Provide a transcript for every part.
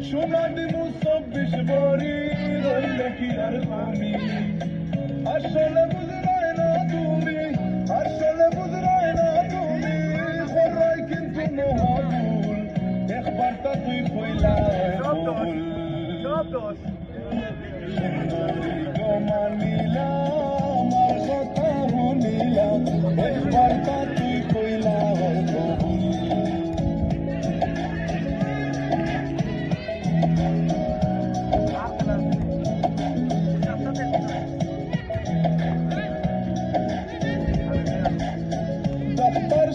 শোনা দিমু 24 বরি রইলে কি আর আমি আসলে বুঝলাই না তুমি আসলে বুঝলাই না তুমি খরাই কিন্তু মহাবুল একবার তা তুই কইলা ভুল মানিলা আমার কথা শুনিলা একবার তা তুই কইলা ভুল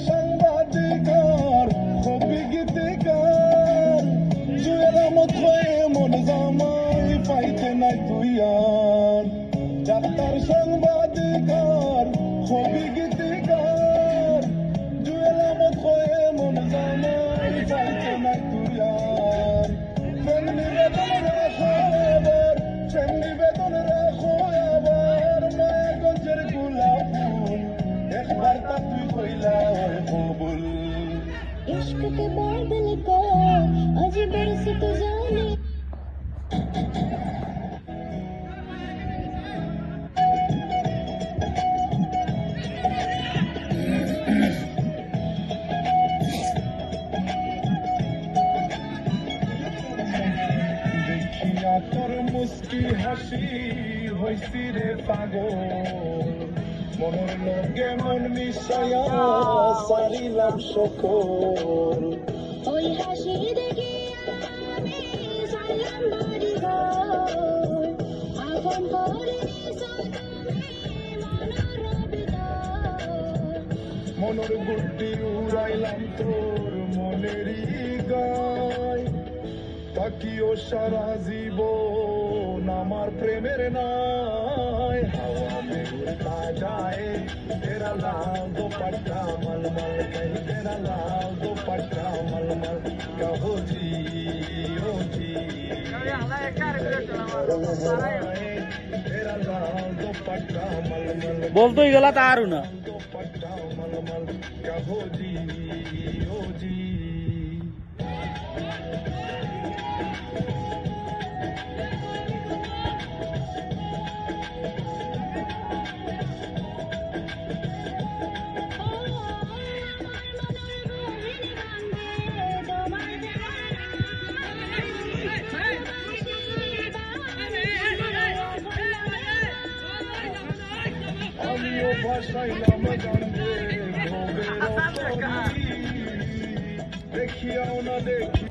সাংবাদিকার কবি গীতিকার জুয়ের মত হয়ে মন জামাই পাইতে নাই তুই আর ডাক্তার সাংবাদিকার কবি গীতিকার জুয়ের মত হয়ে মন জামাই পাইতে নাই তুই আর প্রেম নিবেদন রাখো আবার প্রেম নিবেদন রাখো আবার মায়াগঞ্জের গোলাপ ফুল একবার তা তুই কইলা কবুল इश्क के बादल को आज बरस तो जाने দেখিয়া তোর মুস্কি হাসি হইছি রে পাগল মনের লগে মন মিশায়া সারিলাম সকল ওই হাসি দেখে আমি সালাম বাড়ি ঘর আপন করে নিছো তুমি মনোর ভিতর মনের গুড্ডি উড়াইলাম তোর মনেরই গায় তাকিও সারা জীবন আমার প্রেমের নাই হাওয়া মে উড়তা যায় তেরা লাল দুপট্টা মলমল কहीं तेरा लाल दुपट्टा मलमल कहो जी ओ जी तेरा लाल दुपट्टा मलमल বলতোই গেলা তার না दुपट्टा मलमल कहो जी ओ जी আমিও ভাসাইলাম গান্ধে দেখিয়াও না দেখি